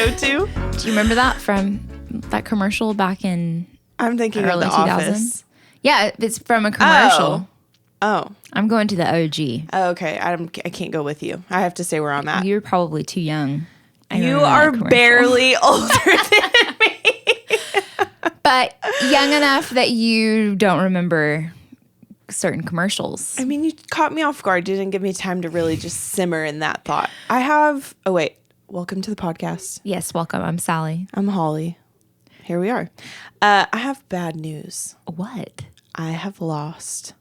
go to. Do you remember that from that commercial back in I'm thinking early of The 2000s? Office. Yeah, it's from a commercial. Oh. I'm going to the OG. Oh, okay. I can't go with you. I have to say where I'm at. You're probably too young. You are barely older than me. But young enough that you don't remember certain commercials. I mean, you caught me off guard. You didn't give me time to really just simmer in that thought. Oh, wait. Welcome to the podcast. Yes, welcome. I'm Sally. I'm Holly. Here we are. I have bad news. What? I have lost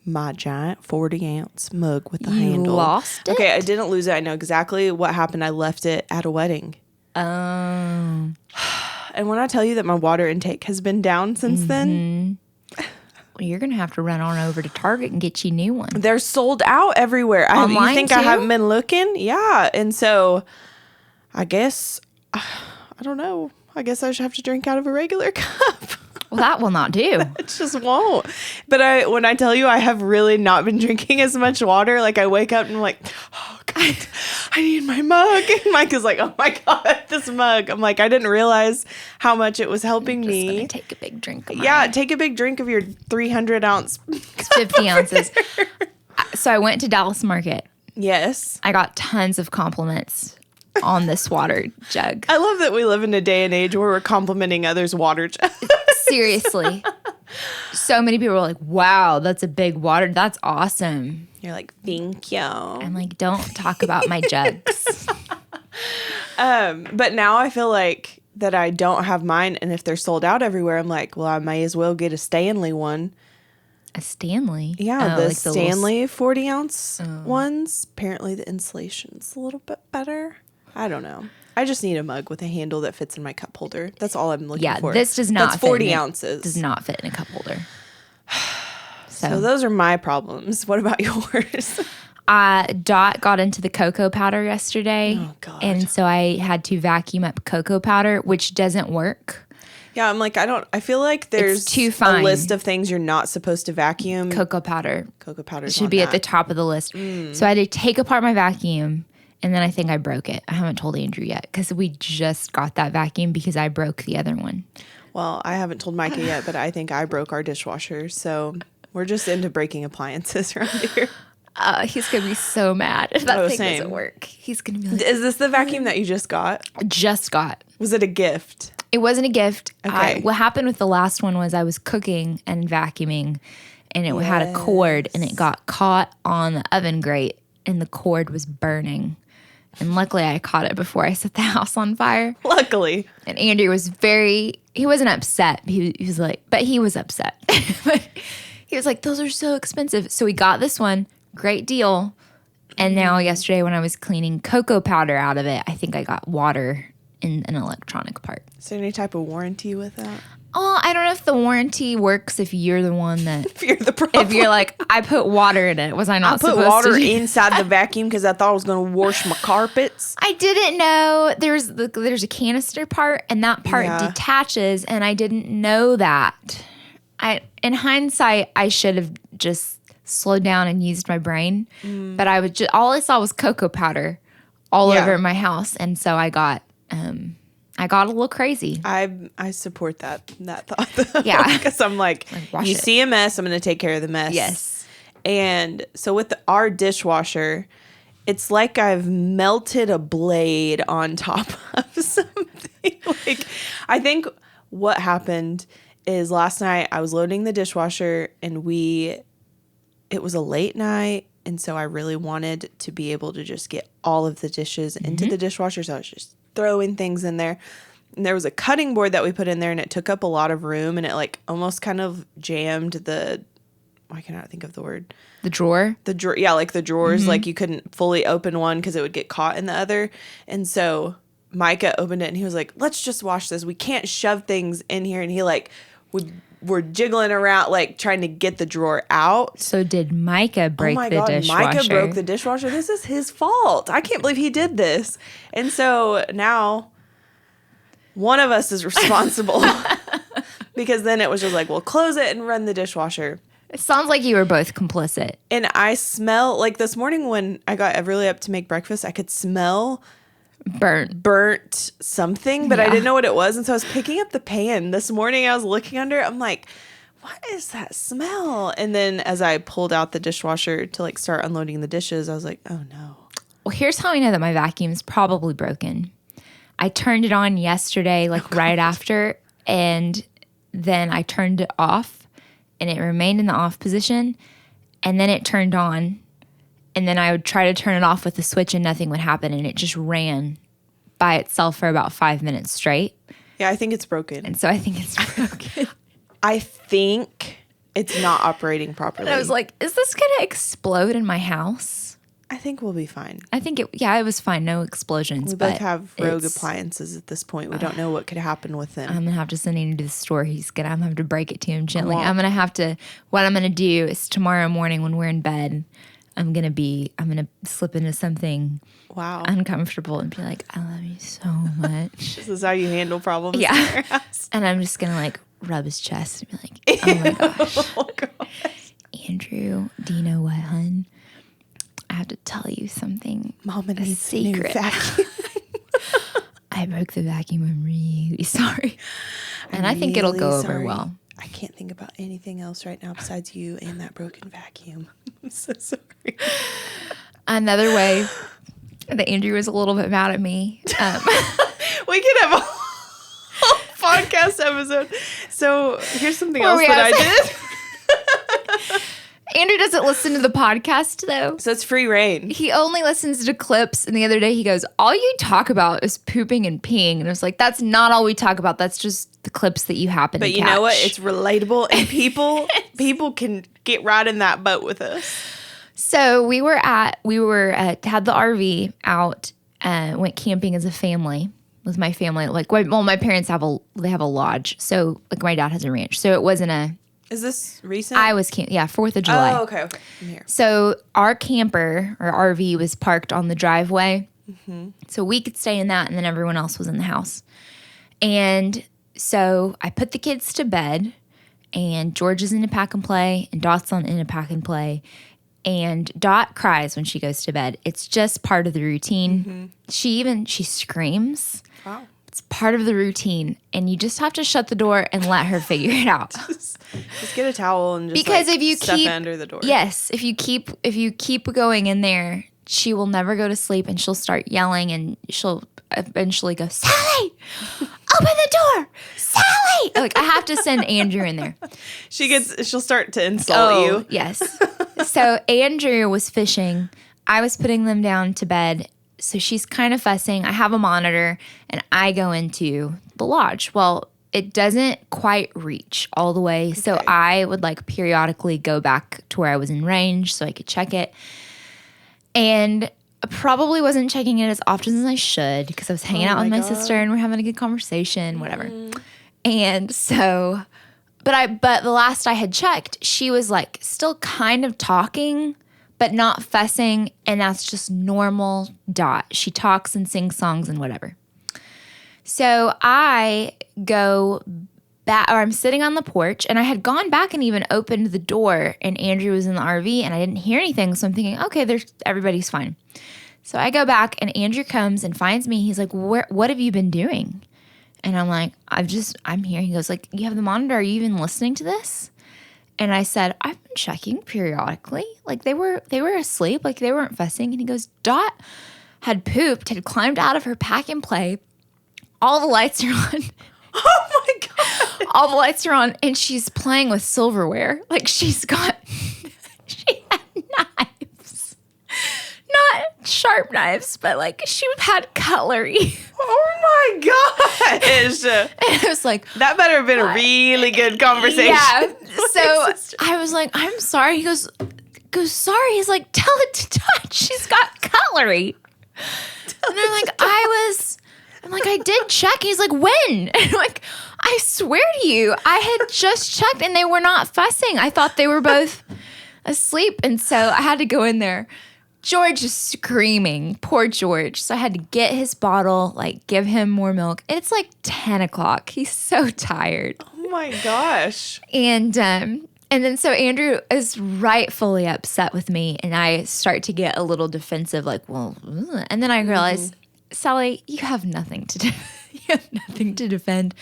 my giant 40-ounce mug with the handle. You lost it? Okay, I didn't lose it. I know exactly what happened. I left it at a wedding. Oh. And when I tell you that my water intake has been down since then, Well, you're going to have to run on over to Target and get you a new one. they're sold out everywhere. Online you think too? I haven't been looking? Yeah. And so I guess, I don't know. I guess I should have to drink out of a regular cup. Well, that will not do. It just won't. But when I tell you I have really not been drinking as much water, like I wake up and I'm like, oh God, I need my mug. And Mike is like, oh my God, this mug. I'm like, I didn't realize how much it was helping Just me. gonna take a big drink of mine. Yeah, take a big drink of your 300-ounce. It's 50 ounces. So I went to Dallas Market. Yes. I got tons of compliments on this water jug. I love that we live in a day and age where we're complimenting others' water jugs. Seriously. So many people were like, wow, that's a big water. That's awesome. You're like, thank you. I'm like, don't talk about my jugs. But now I feel like that I don't have mine. And if they're sold out everywhere, I'm like, well, I may as well get a Stanley one. A Stanley? Yeah, Oh, the like Stanley 40-ounce ones. Apparently the insulation's a little bit better. I don't know. I just need a mug with a handle that fits in my cup holder. That's all I'm looking for. Yeah, this does not That's fit 40 in ounces. Does not fit in a cup holder. So those are my problems. What about yours? Dot got into the cocoa powder yesterday. Oh, God. And so I had to vacuum up cocoa powder, which doesn't work. Yeah, I'm like, I feel like there's too fine. a list of things you're not supposed to vacuum. Cocoa powder Cocoa powder should be at the top of the list. So I had to take apart my vacuum, and then I think I broke it. I haven't told Andrew yet because we just got that vacuum because I broke the other one. Well, I haven't told Micah yet, but I think I broke our dishwasher. So we're just into breaking appliances around here. He's going to be so mad if that thing same. doesn't work. He's going to be like, Is this the vacuum that you just got? just got. Was it a gift? It wasn't a gift. Okay. What happened with the last one was I was cooking and vacuuming, and it had a cord, and it got caught on the oven grate, and the cord was burning. And luckily, I caught it before I set the house on fire. Luckily. And Andrew was he wasn't upset. He was like, but he was upset. But he was like, those are so expensive. So we got this one. Great deal. And now yesterday when I was cleaning cocoa powder out of it, I think I got water in an electronic part. Is there any type of warranty with that? Oh, I don't know if the warranty works if you're the one that... If you're the problem. If you're like, I put water in it. Was I not supposed to? I put water inside the vacuum because I thought I was going to wash my carpets. I didn't know there's a canister part, and that part detaches, and I didn't know that. In hindsight, I should have just slowed down and used my brain, but all I saw was cocoa powder all over my house, and so I got a little crazy. I support that thought. Yeah. Because I'm like you see a mess, I'm going to take care of the mess. Yes. And so with our dishwasher, it's like I've melted a blade on top of something. Like, I think what happened is last night I was loading the dishwasher and it was a late night. And so I really wanted to be able to just get all of the dishes into the dishwasher. So I was just throwing things in there. And there was a cutting board that we put in there and it took up a lot of room and it like almost kind of jammed I cannot think of the word. The drawer? The drawer. Yeah, like the drawers. Like you couldn't fully open one because it would get caught in the other. And so Micah opened it and he was like, let's just wash this. We can't shove things in here. And he like we're jiggling around like trying to get the drawer out. So did Micah break the dishwasher? Micah broke the dishwasher. This is his fault. I can't believe he did this. And so now one of us is responsible because then it was just like, well, close it and run the dishwasher. It sounds like you were both complicit. And I smell, like this morning when I got Everly up to make breakfast, I could smell burnt something, but I Yeah. didn't know what it was. And so I was picking up the pan this morning. I was looking under it. I'm like, what is that smell? And then as I pulled out the dishwasher to like start unloading the dishes, I was like, oh no. Well, here's how I know that my vacuum's probably broken. I turned it on yesterday, like right after, and then I turned it off, and it remained in the off position, and then it turned on, and then I would try to turn it off with the switch, and nothing would happen, and it just ran by itself for about 5 minutes straight. Yeah, I think it's broken. And so I think it's broken. I think it's not operating properly. And I was like, is this going to explode in my house? I think we'll be fine. I think it was fine. No explosions. We both have rogue appliances at this point. We don't know what could happen with them. I'm going to have to send him to the store. I'm going to have to break it to him gently. Wow. What I'm going to do is tomorrow morning when we're in bed, I'm going to slip into something uncomfortable and be like, I love you so much. This is how you handle problems in Yeah. your house. And I'm just going to like rub his chest and be like, oh my gosh. Oh, gosh. Andrew, do you know what, hun? I have to tell you something. Mama needs secret. a new vacuum. I broke the vacuum. I'm really sorry. And I think it'll go over well. I can't think about anything else right now besides you and that broken vacuum. I'm so sorry. Another way that Andrew was a little bit mad at me. We could have a whole podcast episode. So here's something Where else we that at? I did. Andrew doesn't listen to the podcast, though. So it's free reign. He only listens to clips. And the other day he goes, all you talk about is pooping and peeing. And I was like, that's not all we talk about. That's just the clips that you happen to catch. But you know what? It's relatable, and people can get right in that boat with us. So we had the RV out, went camping as a family with my family. Like, well, my parents have a lodge. So like my dad has a ranch. So it wasn't Is this recent? 4th of July. Oh, okay. I'm here. So our camper or RV was parked on the driveway. Mm-hmm. So we could stay in that, and then everyone else was in the house. And so I put the kids to bed, and George is in a pack and play, and Dot's in a pack and play. And Dot cries when she goes to bed. It's just part of the routine. Mm-hmm. She screams. Wow. It's part of the routine, and you just have to shut the door and let her figure it out. Just get a towel and just because if you stuff keep it under the door. Yes, if you keep going in there, she will never go to sleep, and she'll start yelling, and she'll eventually go, Sally, open the door, Sally. Like I have to send Andrew in there. She'll start to insult you. Yes. So Andrew was fishing. I was putting them down to bed. So she's kind of fussing. I have a monitor, and I go into the lodge. Well, it doesn't quite reach all the way. Okay. So I would like periodically go back to where I was in range so I could check it. And I probably wasn't checking it as often as I should because I was hanging out with my sister and we're having a good conversation, whatever. And so, but the last I had checked, she was like still kind of talking, but not fussing, and that's just normal Dot. She talks and sings songs and whatever. So I go back, or I'm sitting on the porch, and I had gone back and even opened the door, and Andrew was in the RV, and I didn't hear anything, so I'm thinking, okay, everybody's fine. So I go back, and Andrew comes and finds me. He's like, what have you been doing? And I'm like, I'm here. He goes like, you have the monitor. Are you even listening to this? And I said, I've been checking periodically. Like they were asleep, like they weren't fussing. And he goes, Dot had pooped, had climbed out of her pack and play. All the lights are on. Oh my God. All the lights are on, and she's playing with silverware. Like she had knives. Not sharp knives, but like she had cutlery. Oh my gosh. And I was like, that better have been a really good conversation. Yeah. So I was like, I'm sorry. He goes, sorry. He's like, tell it to touch. She's got cutlery. And I'm like, I did check. He's like, when? And I'm like, I swear to you, I had just checked and they were not fussing. I thought they were both asleep. And so I had to go in there. George is screaming. Poor George. So I had to get his bottle, like give him more milk. And it's like 10 o'clock. He's so tired. Oh my gosh. And then so Andrew is rightfully upset with me, and I start to get a little defensive, like, well, and then I realize Sally, you have nothing to do. You have nothing to defend.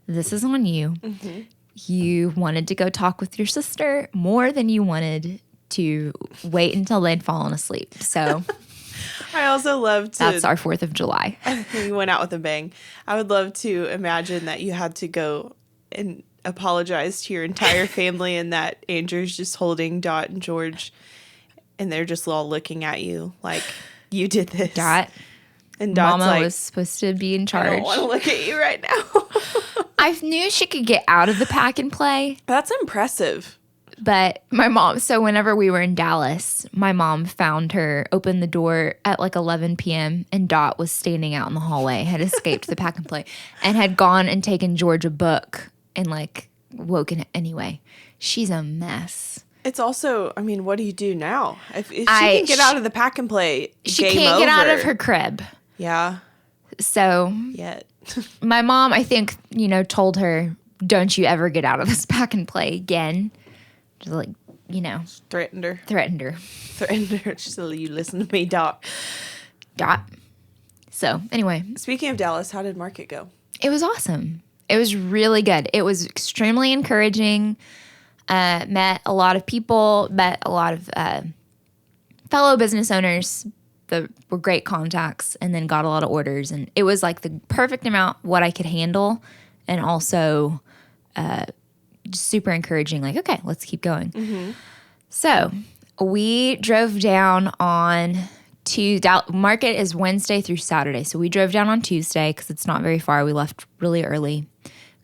This is on you. Mm-hmm. You wanted to go talk with your sister more than you wanted to wait until they'd fallen asleep. So I also love to... That's our 4th of July. We went out with a bang. I would love to imagine that you had to go and apologize to your entire family and that Andrew's just holding Dot and George and they're just all looking at you like you did this. Dot. And Dot's Mama like, was supposed to be in charge. I don't want to look at you right now. I knew she could get out of the pack and play. That's impressive. But my mom, so whenever we were in Dallas, my mom found her, opened the door at like 11 p.m. and Dot was standing out in the hallway, had escaped the pack and play, and had gone and taken George a book and like woken it anyway. She's a mess. It's also, I mean, what do you do now? If she can get out of the pack and play, she game can't over. get out of her crib. Yeah. So Yet. My mom, I think, told her, don't you ever get out of this pack and play again. Just like, Threatened her. She said, you listen to me, Dot. So anyway. Speaking of Dallas, how did market go? It was awesome. It was really good. It was extremely encouraging. Met a lot of people, met a lot of fellow business owners that were great contacts, and then got a lot of orders. And it was like the perfect amount what I could handle, and also just super encouraging, like, okay, let's keep going. Mm-hmm. So we drove down on Tuesday. Market is Wednesday through Saturday. So we drove down on Tuesday because it's not very far. We left really early,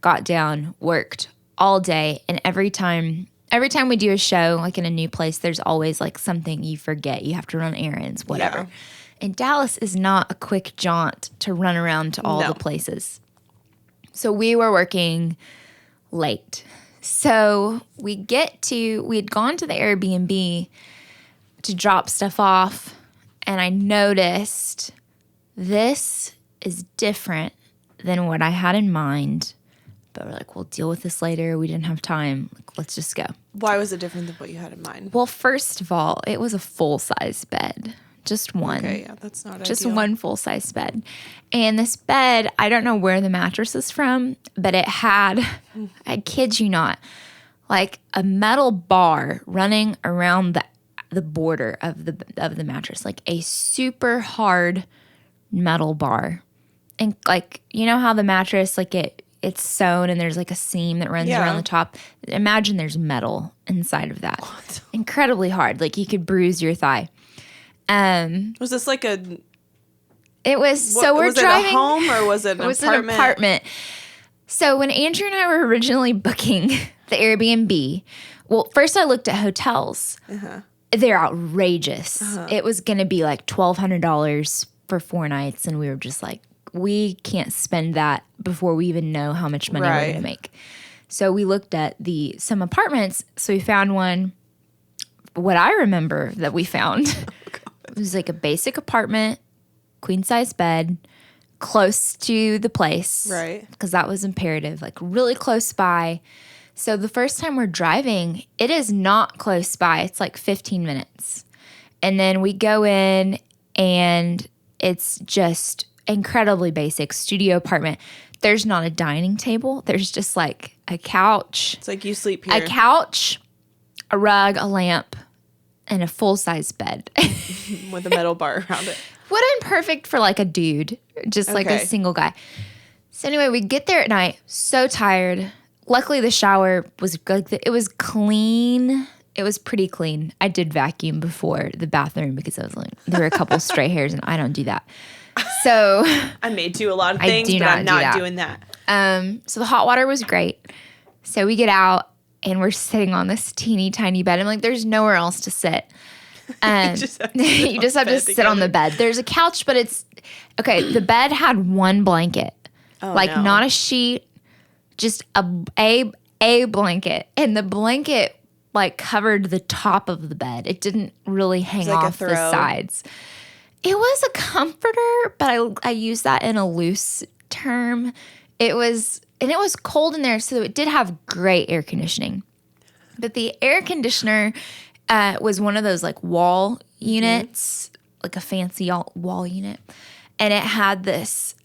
got down, worked all day. And every time we do a show, like in a new place, there's always like something you forget. You have to run errands, whatever. Yeah. And Dallas is not a quick jaunt to run around to all the places. So we were working late. So we had gone to the Airbnb to drop stuff off, and I noticed this is different than what I had in mind. But we're like, we'll deal with this later. We didn't have time. Like, let's just go. Why was it different than what you had in mind? Well, first of all, it was a full-size bed. Just one. Okay, yeah, that's not Just ideal. one full-size bed. And this bed, I don't know where the mattress is from, but it had, I kid you not, like a metal bar running around the border of the mattress, like a super hard metal bar. And like, you know how the mattress, like it's sewn and there's like a seam that runs around the top. Imagine there's metal inside of that. What? Incredibly hard. Like you could bruise your thigh. Was this like a... It was, so we're driving... Was it a home or was it an apartment? It was an apartment. So when Andrew and I were originally booking the Airbnb, well, first I looked at hotels. Uh-huh. They're outrageous. Uh-huh. It was going to be like $1,200 for 4 nights. And we were just like, we can't spend that before we even know how much money we're going to make. So we looked at some apartments. So we found one. What I remember that we found, it was like a basic apartment, queen size bed, close to the place. Right. Because that was imperative, like really close by. So the first time we're driving, it is not close by. It's like 15 minutes. And then we go in and it's just incredibly basic studio apartment. There's not a dining table. There's just like a couch. It's like you sleep here. A couch, a rug, a lamp, and a full-size bed. With a metal bar around it. Would have been perfect for like a dude, just like a single guy. So anyway, we get there at night, so tired. Luckily, the shower was like it was clean. It was pretty clean. I did vacuum before the bathroom because I was like, there were a couple stray hairs, and I don't do that. So I may do a lot of things, but I'm not doing that. So the hot water was great. So we get out, and we're sitting on this teeny tiny bed. I'm like, there's nowhere else to sit. You just have to sit on the bed. There's a couch, but it's okay. The bed had one blanket, not a sheet, just a blanket, and the blanket like covered the top of the bed. It didn't really hang off the sides. It was a comforter, but I use that in a loose term. It was cold in there, so it did have great air conditioning. But the air conditioner was one of those like wall units, like a fancy wall unit. and it had this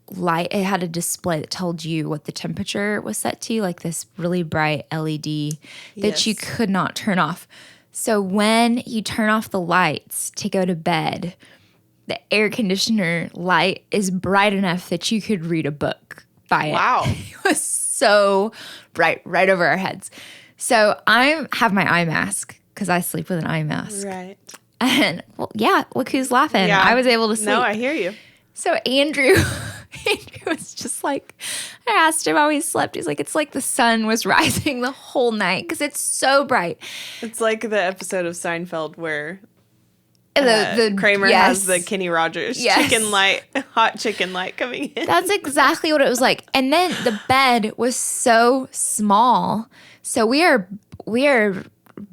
light. It had a display that told you what the temperature was set to, like this really bright LED that you could not turn off. So when you turn off the lights to go to bed, the air conditioner light is bright enough that you could read a book by it. Wow. It was so bright, right over our heads. So I have my eye mask because I sleep with an eye mask. Right. And well, yeah, look who's laughing. Yeah. I was able to sleep. No, I hear you. So Andrew was just like, I asked him how he slept. He's like, it's like the sun was rising the whole night because it's so bright. It's like the episode of Seinfeld where The Kramer has the Kenny Rogers Yes. hot chicken light coming in. That's exactly what it was like. And then the bed was so small. So we are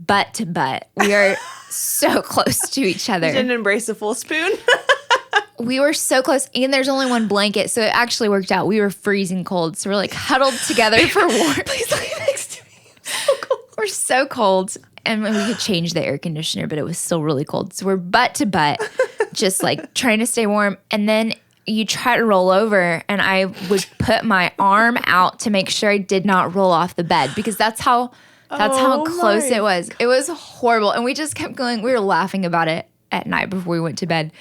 butt to butt. We are so close to each other. You didn't embrace a full spoon. We were so close, and there's only one blanket, so it actually worked out. We were freezing cold, so we're like huddled together for warmth. Please lay next to me. I'm so cold. We're so cold, and we could change the air conditioner, but it was still really cold. So we're butt to butt, just like trying to stay warm. And then you try to roll over, and I would put my arm out to make sure I did not roll off the bed because that's how close it was. It was horrible, and we just kept going. We were laughing about it at night before we went to bed.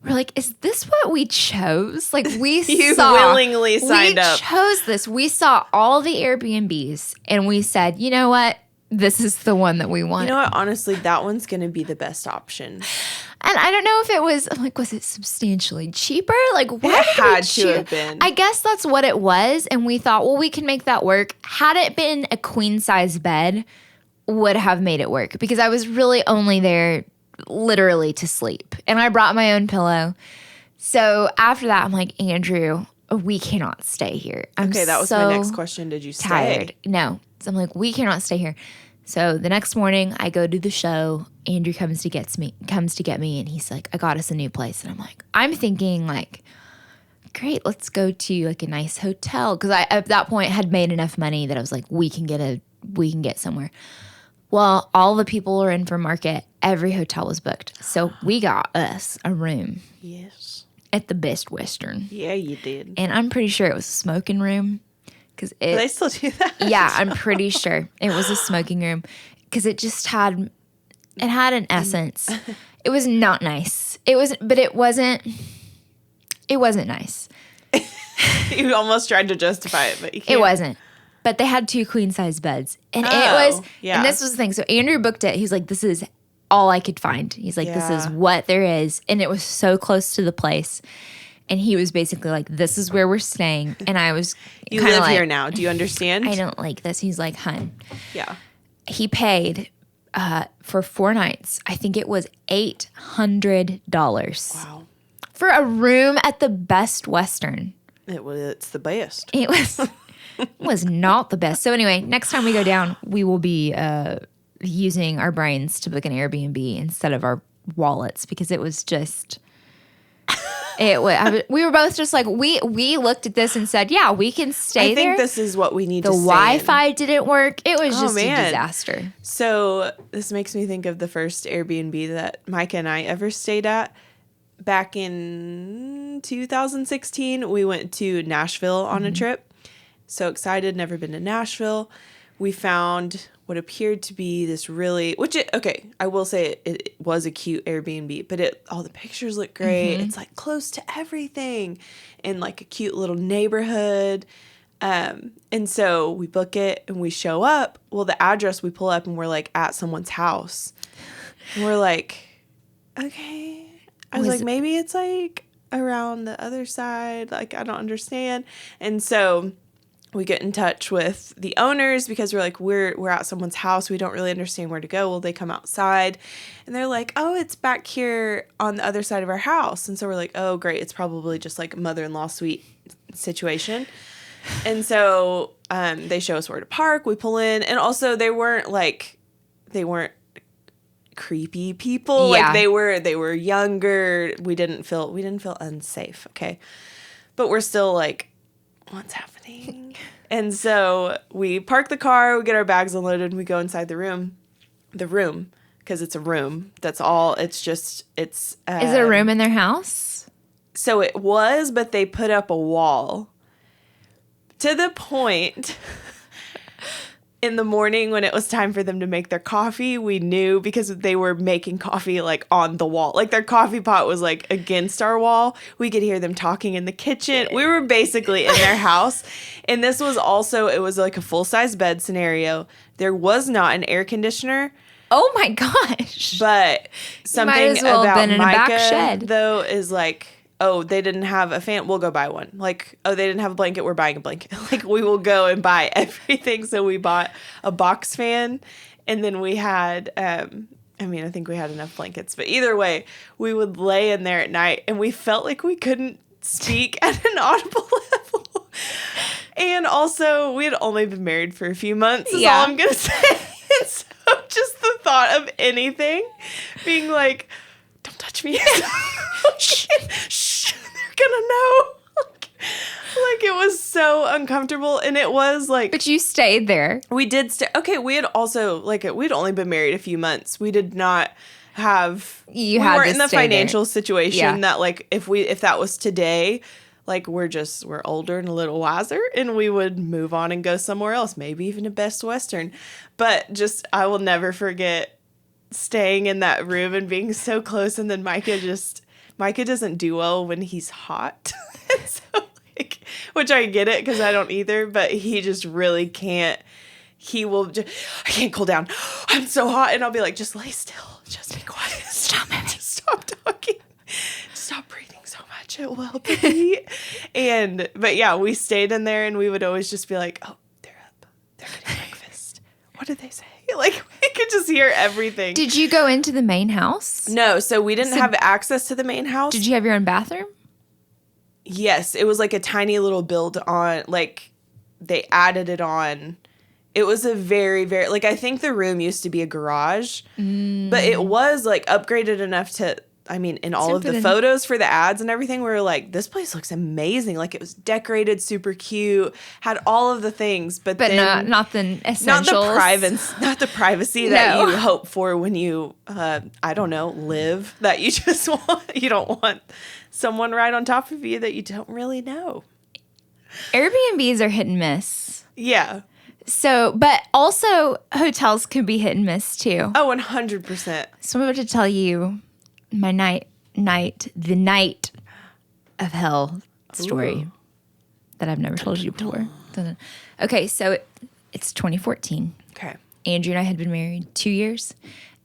We're like, is this what we chose? Like You willingly signed up. We chose this. We saw all the Airbnbs and we said, you know what? This is the one that we want. You know what? Honestly, that one's going to be the best option. And I don't know if it was, I'm like, was it substantially cheaper? Like, why It did we had to have been. I guess that's what it was. And we thought, well, we can make that work. Had it been a queen size bed, would have made it work because I was really only there literally to sleep. And I brought my own pillow. So after that, I'm like, Andrew, we cannot stay here. Okay, that was my next question. Did you stay? Tired. No. So I'm like, we cannot stay here. So the next morning I go to the show. Andrew comes to get me, and he's like, I got us a new place. And I'm thinking like, great, let's go to like a nice hotel. Cause I, at that point had made enough money that I was like, we can get somewhere. Well, all the people are in for market. Every hotel was booked. So we got us a room. Yes. At the Best Western. Yeah, you did. And I'm pretty sure it was a smoking room. Do they still do that? Yeah, I'm pretty sure it was a smoking room because it just had an essence. It was not nice. It wasn't nice. You almost tried to justify it, but you can't. It wasn't. But they had 2 queen size beds. And it was, and this was the thing. So Andrew booked it. He's like, this is all I could find. He's like, this is what there is. And it was so close to the place. And he was basically like, this is where we're staying. And I was You live here now. Do you understand? I don't like this. He's like, hun. Yeah. He paid for 4 nights. I think it was $800. Wow. For a room at the Best Western. It's the best. It was not the best. So anyway, next time we go down, we will be using our brains to book an Airbnb instead of our wallets because it was just... we were both just like, we looked at this and said, yeah, we can stay there. I think this is what we need the to stay Wi-Fi didn't work. It was just man. a disaster. So this makes me think of the first Airbnb that Micah and I ever stayed at. Back in 2016, we went to Nashville on a trip. So excited, never been to Nashville. We found what appeared to be this really, I will say it was a cute Airbnb, but all the pictures look great. It's like close to everything in like a cute little neighborhood. And so we book it and we show up. Well, the address we pull up and we're like at someone's house. And we're like, okay. I was like, maybe it's like around the other side. Like, I don't understand. And so we get in touch with the owners because we're like, we're at someone's house. We don't really understand where to go. Will they come outside? And they're like, oh, it's back here on the other side of our house. And so we're like, oh, great. It's probably just like a mother-in-law suite situation. And so they show us where to park. We pull in. And also they weren't creepy people. Yeah. Like they were younger. We didn't feel unsafe. Okay. But we're still like, what's happening? And so we park the car, we get our bags unloaded, and we go inside the room, because it's a room. That's all. It's just, Is it a room in their house? So it was, but they put up a wall to the point in the morning when it was time for them to make their coffee, we knew because they were making coffee like on the wall. Like their coffee pot was like against our wall. We could hear them talking in the kitchen. We were basically in their house. And this was also, it was like a full-size bed scenario. There was not an air conditioner. Oh my gosh. But something as well about been in a back Micah, shed. though, is like, oh, they didn't have a fan. We'll go buy one. Like, oh, they didn't have a blanket. We're buying a blanket. Like, we will go and buy everything. So we bought a box fan. And then we had, I think we had enough blankets. But either way, we would lay in there at night. And we felt like we couldn't speak at an audible level. And also, we had only been married for a few months is all I'm going to say. And so just the thought of anything being like, don't touch me. Shh, they're gonna know. Like it was so uncomfortable, and it was like. But you stayed there. We did stay. Okay, we had also we'd only been married a few months. We did not have. We weren't in the financial situation that like if that was today, like we're older and a little wiser, and we would move on and go somewhere else, maybe even to Best Western. But just I will never forget staying in that room and being so close, and then Micah doesn't do well when he's hot. So like, which I get it because I don't either, but he just really can't. He will just, I can't cool down. I'm so hot, and I'll be like, just lay still, just be quiet, stop moving, stop talking, stop breathing so much. It will help the heat. But yeah, we stayed in there, and we would always just be like, oh, they're up, they're getting breakfast. What did they say? Like, we could just hear everything. Did you go into the main house? No, so we didn't have access to the main house. Did you have your own bathroom? Yes, it was like a tiny little build on, like, they added it on. It was a very, very, like, I think the room used to be a garage, but it was, like, upgraded enough to, in all of the photos for the ads and everything, we were like, this place looks amazing. Like, it was decorated, super cute, had all of the things, but then not the essentials. Not the privacy that you hope for when you, live, that you just want. You don't want someone right on top of you that you don't really know. Airbnbs are hit and miss. Yeah. So, but also hotels can be hit and miss too. Oh, 100%. So I'm about to tell you my the night of hell story that I've never told you before. Okay, so it's 2014. Okay. Andrew and I had been married 2 years,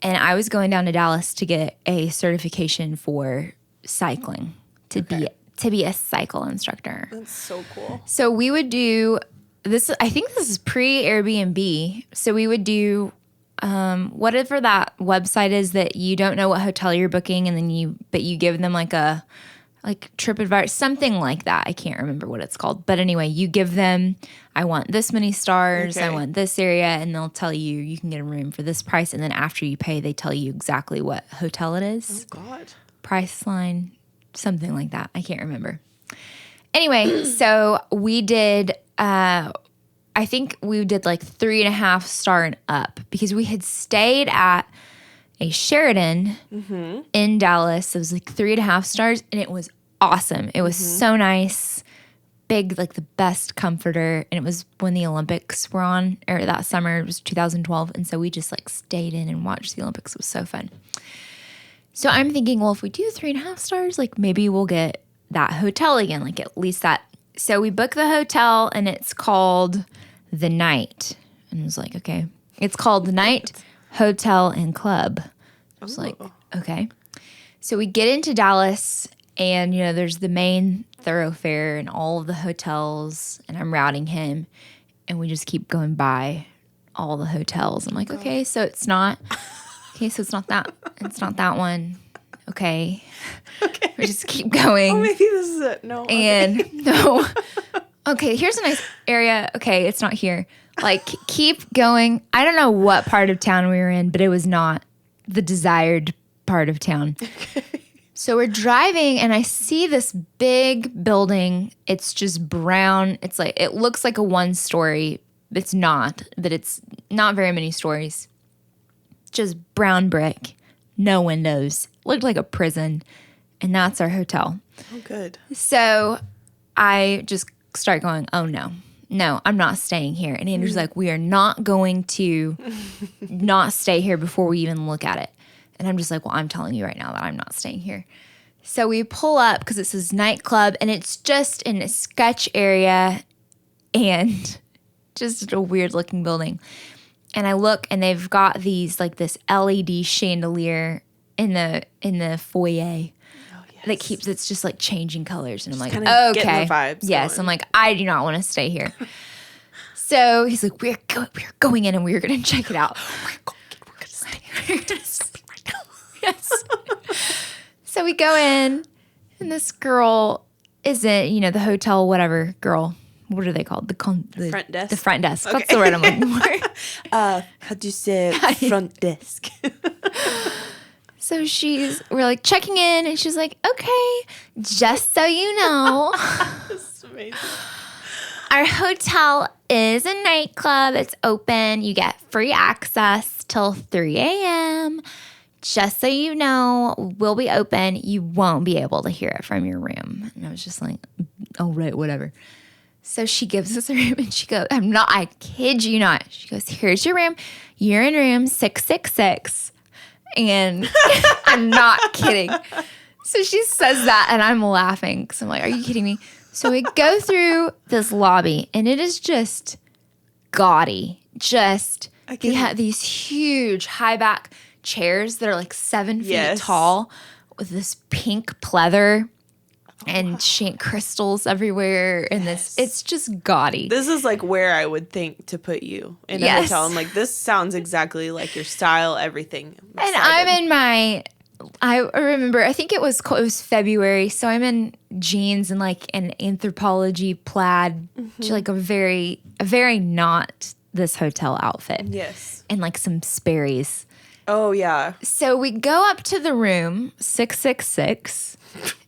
and I was going down to Dallas to get a certification for cycling to be a cycle instructor. That's so cool. So we would do this. I think this is pre-Airbnb. So we would do whatever that website is that you don't know what hotel you're booking, and then you give them like TripAdvisor, something like that. I can't remember what it's called. But anyway, you give them, I want this many stars, I want this area, and they'll tell you can get a room for this price. And then after you pay, they tell you exactly what hotel it is. Oh, God. Price line, something like that. I can't remember. Anyway, so we did, I think we did like 3.5 star and up because we had stayed at a Sheraton in Dallas. It was like 3.5 stars, and it was awesome. It was so nice, big, like the best comforter. And it was when the Olympics were on, or that summer. It was 2012, and so we just like stayed in and watched the Olympics. It was so fun. So I'm thinking, well, if we do 3.5 stars, like maybe we'll get that hotel again, like at least that. So we booked the hotel, and it's called The Night, and I was like, okay, it's called The Night Hotel and Club. I was like, okay. So we get into Dallas, and, there's the main thoroughfare and all of the hotels, and I'm routing him, and we just keep going by all the hotels. I'm like, okay, so it's not that. It's not that one. Okay. We just keep going. Oh, maybe this is it. No. And no. Okay, here's a nice area. Okay, it's not here. Like, keep going. I don't know what part of town we were in, but it was not the desired part of town. Okay. So we're driving, and I see this big building. It's just brown. It's like, it looks like a 1-story. It's not, but it's not very many stories. Just brown brick, no windows. Looked like a prison. And that's our hotel. Oh, good. So I just start going, oh, no, I'm not staying here. And Andrew's like, we are not going to not stay here before we even look at it. And I'm just like, well, I'm telling you right now that I'm not staying here. So we pull up because it's this nightclub and it's just in a sketch area and just a weird looking building. And I look and they've got these like this LED chandelier in the foyer. That keeps it's just like changing colors, and I'm like, okay, vibes yes. going. I'm like, I do not want to stay here. So he's like, we're going in, and we're going to check it out. We're going to stay here. Right now. Yes. So we go in, and this girl isn't, the hotel whatever girl. What are they called? The front desk. The front desk. Okay. That's the word I'm looking for. How do you say front desk? So we're like checking in, and she's like, okay, just so you know, That's amazing. our hotel is a nightclub. It's open. You get free access till 3 a.m. Just so you know, we'll be open. You won't be able to hear it from your room. And I was just like, oh, right, whatever. So she gives us a room, and she goes, I kid you not. She goes, here's your room. You're in room 666. And I'm not kidding. So she says that, and I'm laughing because I'm like, are you kidding me? So we go through this lobby, and it is just gaudy. They have these huge high back chairs that are like 7 feet tall with this pink pleather and crystals everywhere. And it's just gaudy. This is like where I would think to put you in a hotel. I'm like, this sounds exactly like your style, everything. And I'm in I remember, I think it was February, so I'm in jeans and like an anthropology plaid, like a very not this hotel outfit. Yes. And like some Sperry's. Oh, yeah. So we go up to the room, 666,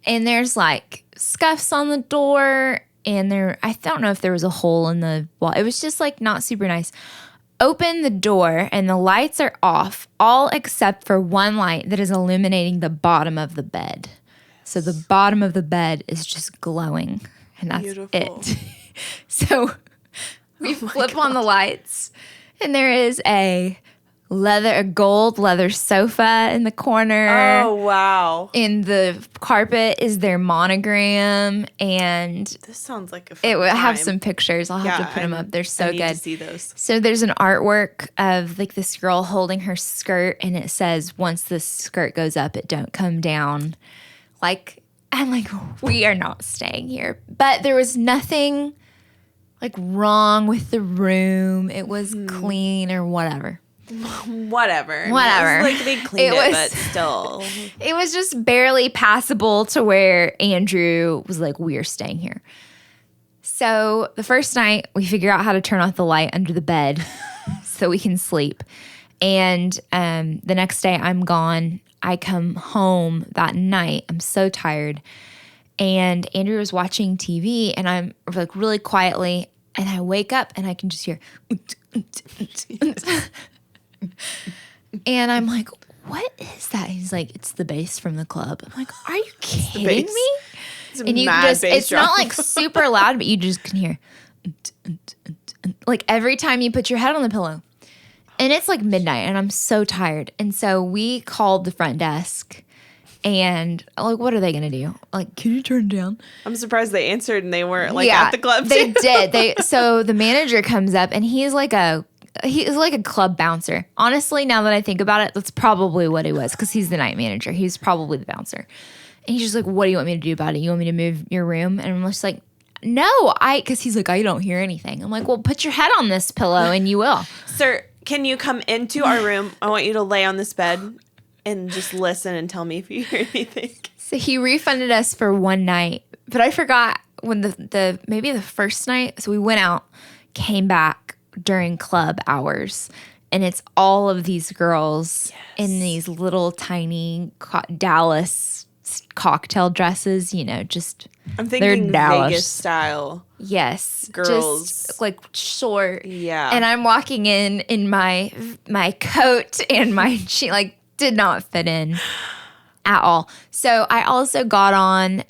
and there's like scuffs on the door, and I don't know if there was a hole in the wall. It was just like not super nice. Open the door, and the lights are off, all except for one light that is illuminating the bottom of the bed. So the bottom of the bed is just glowing, and that's Beautiful. it. So we flip on the lights, and there is a gold leather sofa in the corner. Oh, wow. In the carpet is their monogram, and This sounds like a fun it will have time. some pictures. I'll have to put them up. They're so I need good. to see those. So there's an artwork of like this girl holding her skirt, and it says, once the skirt goes up, it don't come down. Like, I'm like, we are not staying here. But there was nothing like wrong with the room. It was clean or whatever. Whatever. Whatever. It was like they cleaned it, but still. It was just barely passable to where Andrew was like, we are staying here. So the first night, we figure out how to turn off the light under the bed so we can sleep. And the next day, I'm gone. I come home that night. I'm so tired. And Andrew was watching TV, and I'm like really quietly, and I wake up, and I can just hear and I'm like, what is that? He's like, it's the bass from the club. I'm like, are you kidding me? And you just, it's not like super loud, but you just can hear like every time you put your head on the pillow. And it's like midnight, and I'm so tired. And so we called the front desk, and like, what are they going to do? Like, can you turn it down? I'm surprised they answered and they weren't like at the club. They did. So the manager comes up, and he's like a club bouncer. Honestly, now that I think about it, that's probably what he was, because he's the night manager. He's probably the bouncer. And he's just like, what do you want me to do about it? You want me to move your room? And I'm just like, no, because he's like, I don't hear anything. I'm like, well, put your head on this pillow and you will. Sir, can you come into our room? I want you to lay on this bed and just listen and tell me if you hear anything. So he refunded us for one night, but I forgot when maybe the first night. So we went out, came back during club hours, and it's all of these girls in these little tiny Dallas cocktail dresses, just I'm thinking Vegas style. Yes, girls, just like short. Yeah, and I'm walking in my coat, and my she like did not fit in at all. So I also got on,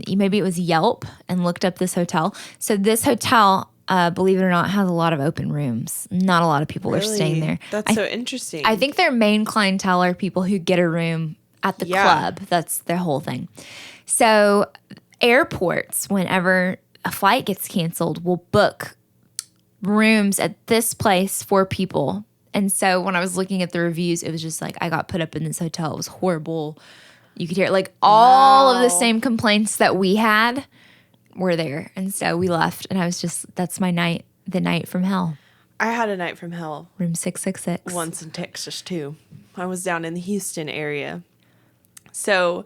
maybe it was Yelp, and looked up this hotel. So this hotel, believe it or not, has a lot of open rooms. Not a lot of people are staying there. That's so interesting. I think their main clientele are people who get a room at the club. That's their whole thing. So airports, whenever a flight gets canceled, will book rooms at this place for people. And so when I was looking at the reviews, it was just like, I got put up in this hotel. It was horrible. You could hear like all of the same complaints that we had were there. And so we left, and I was just, that's my night, the night from hell. I had a night from hell. Room 666. Once in Texas too. I was down in the Houston area. So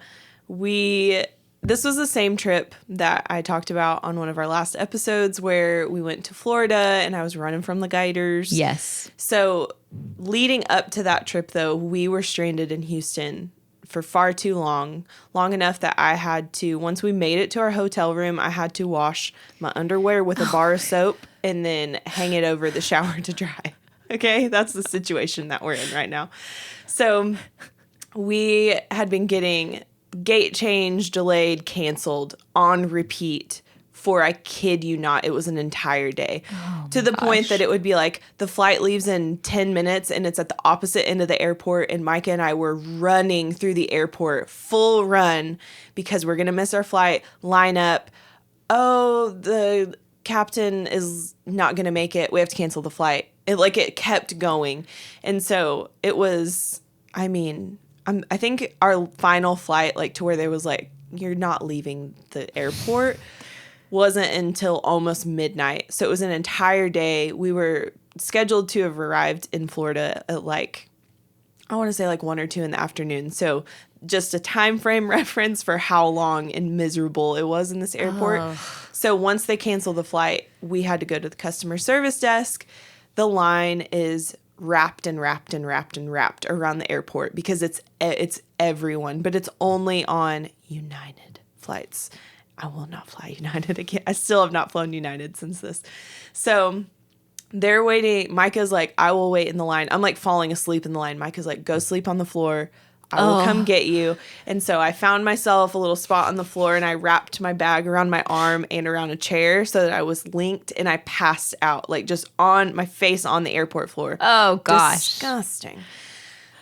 this was the same trip that I talked about on one of our last episodes where we went to Florida and I was running from the guiders. Yes. So leading up to that trip though, we were stranded in Houston for far too long enough that I had to, once we made it to our hotel room, I had to wash my underwear with a bar of soap and then hang it over the shower to dry. Okay, that's the situation that we're in right now. So we had been getting gate change, delayed, canceled on repeat for, I kid you not, it was an entire day. To the point that it would be like the flight leaves in 10 minutes and it's at the opposite end of the airport, and Micah and I were running through the airport, full run, because we're going to miss our flight, line up. Oh, the captain is not going to make it. We have to cancel the flight. It kept going. And so it was, I think our final flight, like to where there was like, you're not leaving the airport, wasn't until almost midnight. So it was an entire day. We were scheduled to have arrived in Florida at I want to say 1 or 2 in the afternoon. So just a time frame reference for how long and miserable it was in this airport. So once they canceled the flight, we had to go to the customer service desk. The line is wrapped and wrapped and wrapped and wrapped around the airport because it's everyone, but it's only on United flights. I will not fly United again. I still have not flown United since this. So they're waiting. Micah's like, I will wait in the line. I'm falling asleep in the line. Micah's like, go sleep on the floor. I will come get you. And so I found myself a little spot on the floor, and I wrapped my bag around my arm and around a chair so that I was linked, and I passed out, just on my face on the airport floor. Oh, gosh. Disgusting.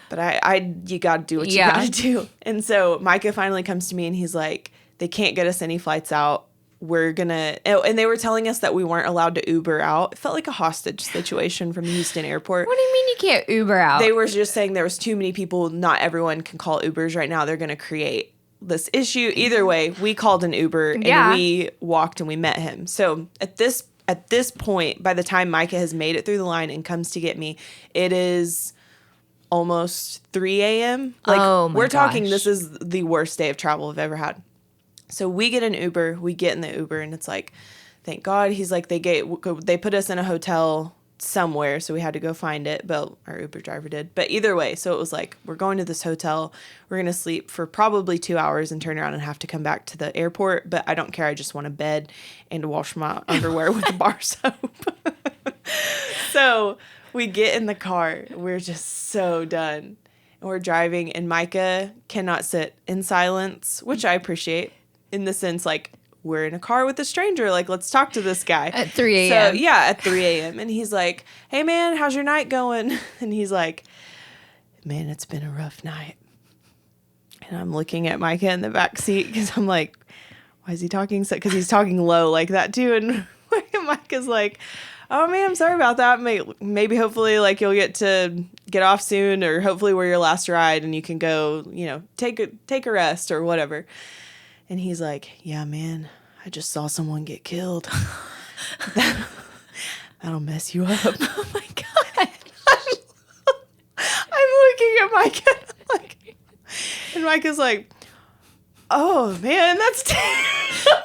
But you got to do what you got to do. And so Micah finally comes to me, and he's like, they can't get us any flights out. We're going to... And they were telling us that we weren't allowed to Uber out. It felt like a hostage situation from the Houston airport. What do you mean you can't Uber out? They were just saying there was too many people. Not everyone can call Ubers right now. They're going to create this issue. Either way, we called an Uber, and we walked and we met him. So at this point, by the time Micah has made it through the line and comes to get me, it is almost 3 a.m. We're talking, this is the worst day of travel I've ever had. So we get an Uber, we get in the Uber, and it's like, thank God. He's like, they put us in a hotel somewhere, so we had to go find it, but our Uber driver did. But either way, so it was like, we're going to this hotel, we're going to sleep for probably 2 hours and turn around and have to come back to the airport, but I don't care. I just want a bed and to wash my underwear with a bar soap. So we get in the car, we're just so done. And we're driving, and Micah cannot sit in silence, which I appreciate. In the sense, we're in a car with a stranger. Let's talk to this guy. At 3 a.m. So, yeah, at 3 a.m. And he's like, hey, man, how's your night going? And he's like, man, it's been a rough night. And I'm looking at Micah in the back seat because I'm like, why is he talking so? Because he's talking low like that, too. And Micah's like, oh, man, I'm sorry about that. Maybe hopefully, you'll get to get off soon, or hopefully we're your last ride and you can go, take a rest or whatever. And he's like, yeah, man, I just saw someone get killed. That'll mess you up. Oh, my God. I'm looking at Micah. And Micah's like, oh, man, that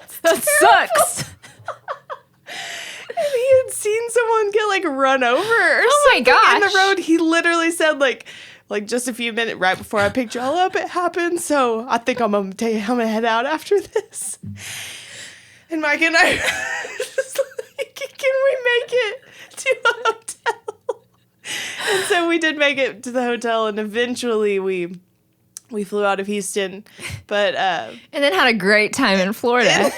sucks. And he had seen someone get, run over or my gosh. in the road. He literally said, just a few minutes right before I picked y'all up, it happened. So I think I'm gonna head out after this. And Mike and I were just like, can we make it to a hotel? And so we did make it to the hotel, and eventually we We flew out of Houston, but and then had a great time in Florida.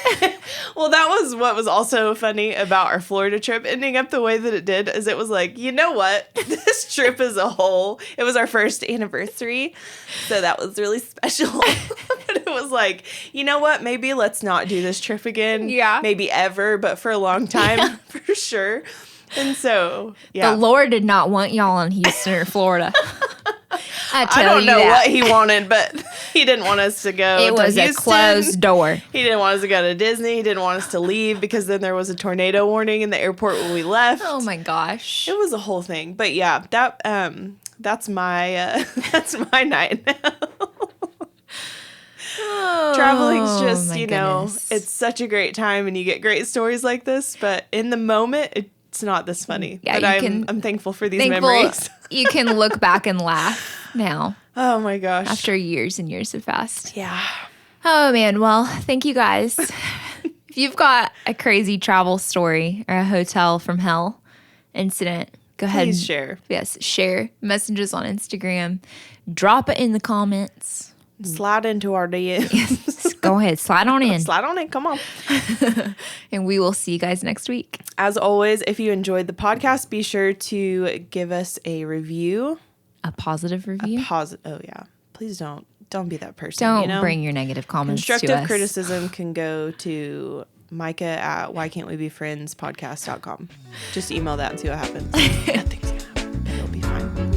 well, that was what was also funny about our Florida trip ending up the way that it did, is it was like, you know what? This trip as a whole, it was our first anniversary, so that was really special. But it was like, you know what? Maybe let's not do this trip again. Yeah. Maybe ever, but for a long time, for sure. And so, yeah. The Lord did not want y'all in Houston or Florida. I don't know what he wanted, but he didn't want us to go It to was Houston. a closed door. He didn't want us to go to Disney. He didn't want us to leave because then there was a tornado warning in the airport when we left. Oh my gosh. It was a whole thing. But yeah, that's my that's my night now. Traveling's just, my you know, goodness. it's such a great time and you get great stories like this, but in the moment it's not this funny. Yeah, but you I'm thankful for these memories. You can look back and laugh now Oh my gosh. after years and years have passed. Yeah. Oh man, well, thank you guys. If you've got a crazy travel story or a hotel from hell incident, go ahead. Please share. Yes, share messages on Instagram. Drop it in the comments. Slide into our DMs. Go ahead, slide on in. Slide on in. Come on. And we will see you guys next week. As always, if you enjoyed the podcast, be sure to give us a review. A positive review. Oh yeah. Please don't be that person. Don't you know? bring your negative comments to Constructive us. criticism can go to Micah at whycan'twebefriendspodcast.com. Just email that and see what happens. Nothing's gonna happen. It'll be fine.